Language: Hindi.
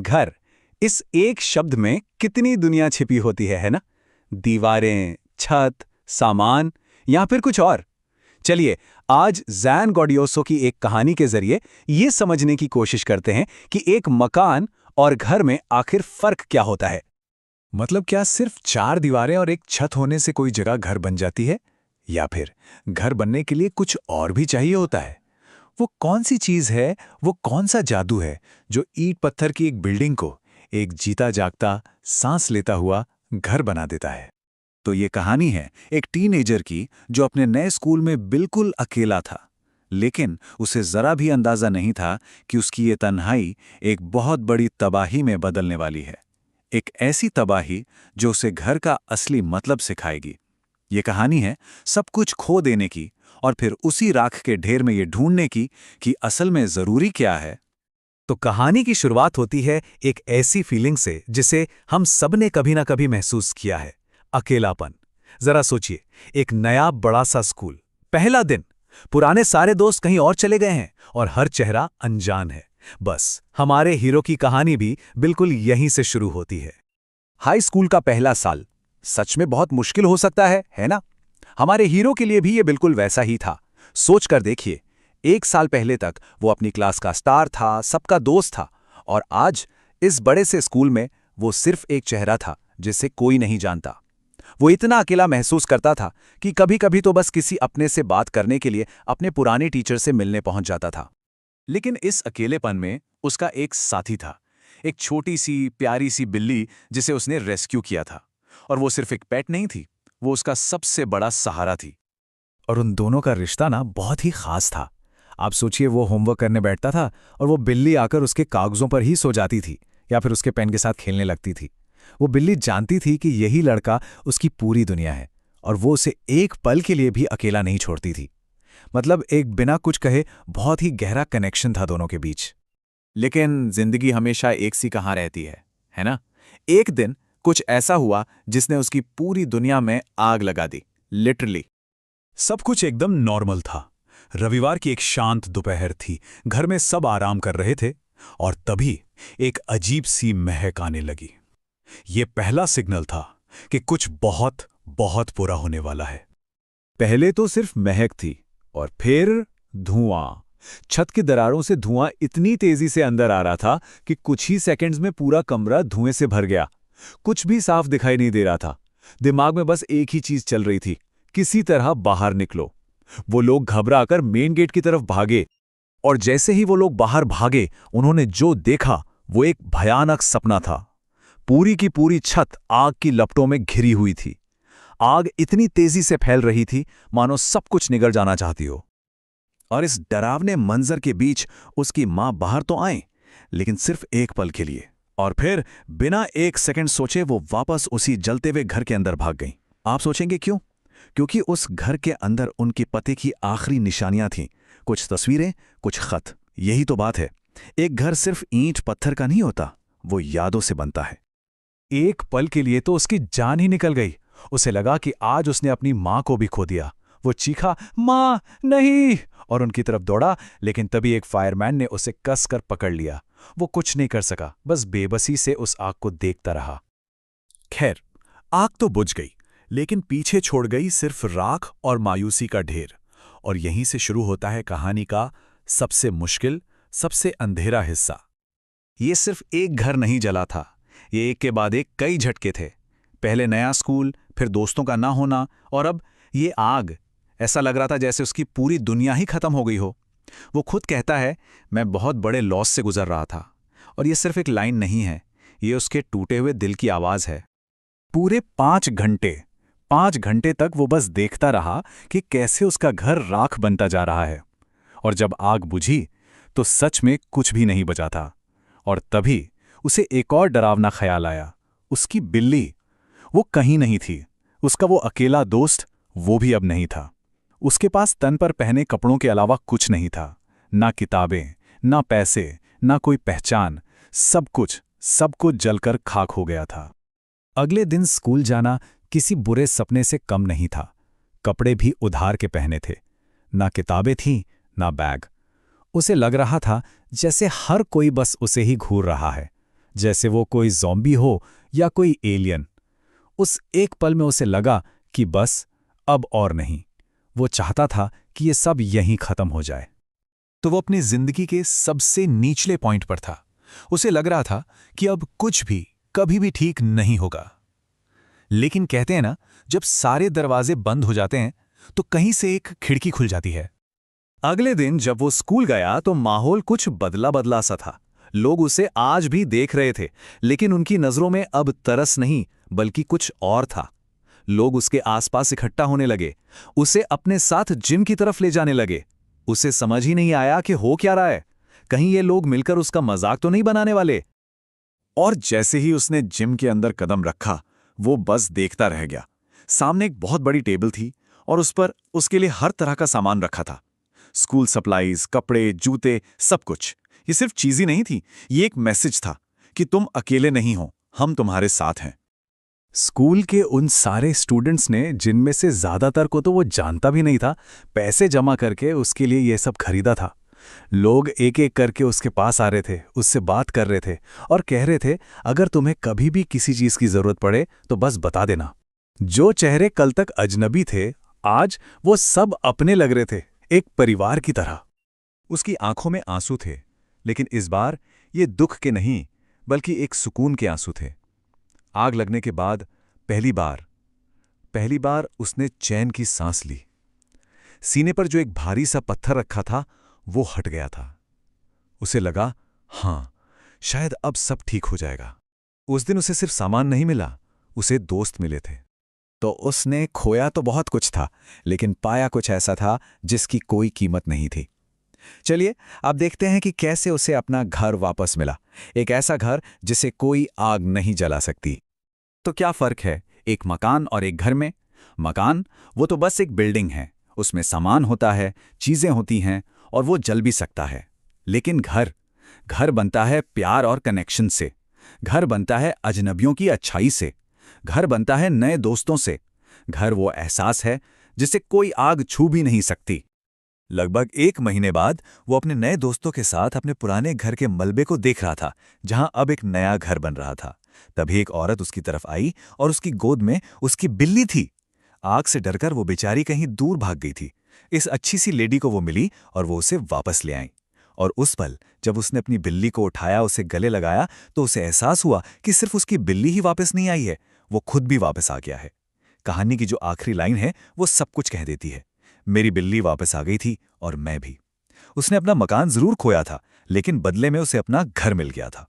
घर, इस एक शब्द में कितनी दुनिया छिपी होती है ना? दीवारें, छत, सामान या फिर कुछ और। चलिए, आज जैन गॉडियोसो की एक कहानी के जरिए ये समझने की कोशिश करते हैं कि एक मकान और घर में आखिर फर्क क्या होता है। मतलब क्या सिर्फ चार दीवारें और एक छत होने से कोई जगह घर बन जाती है? या फिर घर बनने के लिए कुछ और भी चाहिए होता है? वो कौन सी चीज है, वो कौन सा जादू है जो ईंट पत्थर की एक बिल्डिंग को एक जीता जागता, सांस लेता हुआ घर बना देता है? तो ये कहानी है एक टीनएजर की जो अपने नए स्कूल में बिल्कुल अकेला था, लेकिन उसे जरा भी अंदाजा नहीं था कि उसकी ये तन्हाई एक बहुत बड़ी तबाही में बदलने वाली है। एक ऐसी तबाही जो उसे घर का असली मतलब सिखाएगी। ये कहानी है सब कुछ खो देने की और फिर उसी राख के ढेर में ये ढूंढने की कि असल में जरूरी क्या है। तो कहानी की शुरुआत होती है एक ऐसी फीलिंग से जिसे हम सब ने कभी ना कभी महसूस किया है, अकेलापन। जरा सोचिए, एक नया बड़ा सा स्कूल, पहला दिन, पुराने सारे दोस्त कहीं और चले गए हैं और हर चेहरा अनजान है। बस हमारे हीरो की कहानी भी बिल्कुल यहीं से शुरू होती है। हाई स्कूल का पहला साल सच में बहुत मुश्किल हो सकता है ना? हमारे हीरो के लिए भी ये बिल्कुल वैसा ही था। सोच कर देखिए, एक साल पहले तक वो अपनी क्लास का स्टार था, सबका दोस्त था, और आज इस बड़े से स्कूल में वो सिर्फ एक चेहरा था जिसे कोई नहीं जानता। वो इतना अकेला महसूस करता था कि कभी-कभी तो बस किसी अपने से बात करने के लिए अपने पुराने टीचर से मिलने पहुंच जाता था। लेकिन इस अकेलेपन में उसका एक साथी था, एक छोटी सी प्यारी सी बिल्ली जिसे उसने रेस्क्यू किया था। और वो सिर्फ एक पेट नहीं थी, वो उसका सबसे बड़ा सहारा थी। और उन दोनों का रिश्ता ना बहुत ही खास था। आप सोचिए, वो होमवर्क करने बैठता था और वो बिल्ली आकर उसके कागजों पर ही सो जाती थी या फिर उसके पेन के साथ खेलने लगती थी। वो बिल्ली जानती थी कि यही लड़का उसकी पूरी दुनिया है और वो उसे एक पल के लिए भी अकेला नहीं छोड़ती थी। मतलब एक बिना कुछ कहे बहुत ही गहरा कनेक्शन था दोनों के बीच। लेकिन जिंदगी हमेशा एक सी कहाँ रहती है ना? एक दिन कुछ ऐसा हुआ जिसने उसकी पूरी दुनिया में आग लगा दी, लिटरली। सब कुछ एकदम नॉर्मल था। रविवार की एक शांत दोपहर थी, घर में सब आराम कर रहे थे और तभी एक अजीब सी महक आने लगी। ये पहला सिग्नल था कि कुछ बहुत बहुत बुरा होने वाला है। पहले तो सिर्फ महक थी और फिर धुआं। छत की दरारों से धुआं इतनी तेजी से अंदर आ रहा था कि कुछ ही सेकंड्स में पूरा कमरा धुएं से भर गया। कुछ भी साफ दिखाई नहीं दे रहा था। दिमाग में बस एक ही चीज चल रही थी, किसी तरह बाहर निकलो। वो लोग घबराकर मेन गेट की तरफ भागे और जैसे ही वो लोग बाहर भागे, उन्होंने जो देखा वो एक भयानक सपना था। पूरी की पूरी छत आग की लपटों में घिरी हुई थी। आग इतनी तेजी से फैल रही थी मानो सब कुछ निगल जाना चाहती हो। और इस डरावने मंजर के बीच उसकी मां बाहर तो आई, लेकिन सिर्फ एक पल के लिए, और फिर बिना एक सेकंड सोचे वो वापस उसी जलते हुए घर के अंदर भाग गई। आप सोचेंगे क्यों? क्योंकि उस घर के अंदर उनके पति की आखिरी निशानियां थीं, कुछ तस्वीरें, कुछ खत। यही तो बात है, एक घर सिर्फ ईंट पत्थर का नहीं होता, वो यादों से बनता है। एक पल के लिए तो उसकी जान ही निकल गई। उसे लगा कि आज उसने अपनी मां को भी खो दिया। वो चीखा, मां नहीं, और उनकी तरफ दौड़ा, लेकिन तभी एक फायरमैन ने उसे कसकर पकड़ लिया। वो कुछ नहीं कर सका, बस बेबसी से उस आग को देखता रहा। खैर, आग तो बुझ गई, लेकिन पीछे छोड़ गई सिर्फ राख और मायूसी का ढेर। और यहीं से शुरू होता है कहानी का सबसे मुश्किल, सबसे अंधेरा हिस्सा। ये सिर्फ एक घर नहीं जला था, ये एक के बाद एक कई झटके थे। पहले नया स्कूल, फिर दोस्तों का ना होना, और अब ये आग। ऐसा लग रहा था जैसे उसकी पूरी दुनिया ही खत्म हो गई हो। वो खुद कहता है, मैं बहुत बड़े लॉस से गुजर रहा था। और ये सिर्फ एक लाइन नहीं है, ये उसके टूटे हुए दिल की आवाज है। पूरे 5 घंटे तक वो बस देखता रहा कि कैसे उसका घर राख बनता जा रहा है। और जब आग बुझी तो सच में कुछ भी नहीं बचा था। और तभी उसे एक और डरावना ख्याल आया, उसकी बिल्ली। वो कहीं नहीं थी, उसका वो अकेला दोस्त, वो भी अब नहीं था। उसके पास तन पर पहने कपड़ों के अलावा कुछ नहीं था, ना किताबें, ना पैसे, ना कोई पहचान। सब कुछ जलकर खाक हो गया था। अगले दिन स्कूल जाना किसी बुरे सपने से कम नहीं था। कपड़े भी उधार के पहने थे, ना किताबें थीं, ना बैग। उसे लग रहा था जैसे हर कोई बस उसे ही घूर रहा है। जैसे वो कोई ज़ॉम्बी हो या कोई एलियन। उस एक पल में उसे लगा कि बस अब और नहीं। वो चाहता था कि ये सब यहीं खत्म हो जाए। तो वो अपनी जिंदगी के सबसे निचले पॉइंट पर था। उसे लग रहा था कि अब कुछ भी कभी भी ठीक नहीं होगा। लेकिन कहते हैं ना, जब सारे दरवाजे बंद हो जाते हैं तो कहीं से एक खिड़की खुल जाती है। अगले दिन जब वो स्कूल गया तो माहौल कुछ बदला बदला सा था। लोग उसे आज भी देख रहे थे, लेकिन उनकी नजरों में अब तरस नहीं बल्कि कुछ और था। लोग उसके आसपास इकट्ठा होने लगे, उसे अपने साथ जिम की तरफ ले जाने लगे। उसे समझ ही नहीं आया कि हो क्या रहा है। कहीं ये लोग मिलकर उसका मजाक तो नहीं बनाने वाले। और जैसे ही उसने जिम के अंदर कदम रखा, वो बस देखता रह गया। सामने एक बहुत बड़ी टेबल थी और उस पर उसके लिए हर तरह का सामान रखा था। स्कूल सप्लाईज, कपड़े, जूते, सब कुछ। ये सिर्फ चीज ही नहीं थी, ये एक मैसेज था कि तुम अकेले नहीं हो, हम तुम्हारे साथ हैं। स्कूल के उन सारे स्टूडेंट्स ने, जिनमें से ज्यादातर को तो वो जानता भी नहीं था, पैसे जमा करके उसके लिए ये सब खरीदा था। लोग एक एक करके उसके पास आ रहे थे, उससे बात कर रहे थे और कह रहे थे, अगर तुम्हें कभी भी किसी चीज की जरूरत पड़े तो बस बता देना। जो चेहरे कल तक अजनबी थे, आज वो सब अपने लग रहे थे, एक परिवार की तरह। उसकी आंखों में आंसू थे, लेकिन इस बार ये दुख के नहीं बल्कि एक सुकून के आंसू थे। आग लगने के बाद पहली बार उसने चैन की सांस ली। सीने पर जो एक भारी सा पत्थर रखा था वो हट गया था। उसे लगा, हां, शायद अब सब ठीक हो जाएगा। उस दिन उसे सिर्फ सामान नहीं मिला, उसे दोस्त मिले थे। तो उसने खोया तो बहुत कुछ था, लेकिन पाया कुछ ऐसा था जिसकी कोई कीमत नहीं थी। चलिए अब देखते हैं कि कैसे उसे अपना घर वापस मिला, एक ऐसा घर जिसे कोई आग नहीं जला सकती। तो क्या फर्क है एक मकान और एक घर में? मकान वो तो बस एक बिल्डिंग है, उसमें सामान होता है, चीजें होती हैं और वो जल भी सकता है। लेकिन घर बनता है प्यार और कनेक्शन से। घर बनता है अजनबियों की अच्छाई से। घर बनता है नए दोस्तों से। घर वो एहसास है जिसे कोई आग छू भी नहीं सकती। लगभग 1 महीने बाद वो अपने नए दोस्तों के साथ अपने पुराने घर के मलबे को देख रहा था, जहां अब एक नया घर बन रहा था। तभी एक औरत उसकी तरफ आई और उसकी गोद में उसकी बिल्ली थी। आग से डरकर वो बेचारी कहीं दूर भाग गई थी। इस अच्छी सी लेडी को वो मिली और वो उसे वापस ले आई। और उस पल जब उसने अपनी बिल्ली को उठाया, उसे गले लगाया, तो उसे एहसास हुआ कि सिर्फ उसकी बिल्ली ही वापस नहीं आई है, वो खुद भी वापस आ गया है। कहानी की जो आखिरी लाइन है वो सब कुछ कह देती है। मेरी बिल्ली वापस आ गई थी और मैं भी। उसने अपना मकान जरूर खोया था, लेकिन बदले में उसे अपना घर मिल गया था।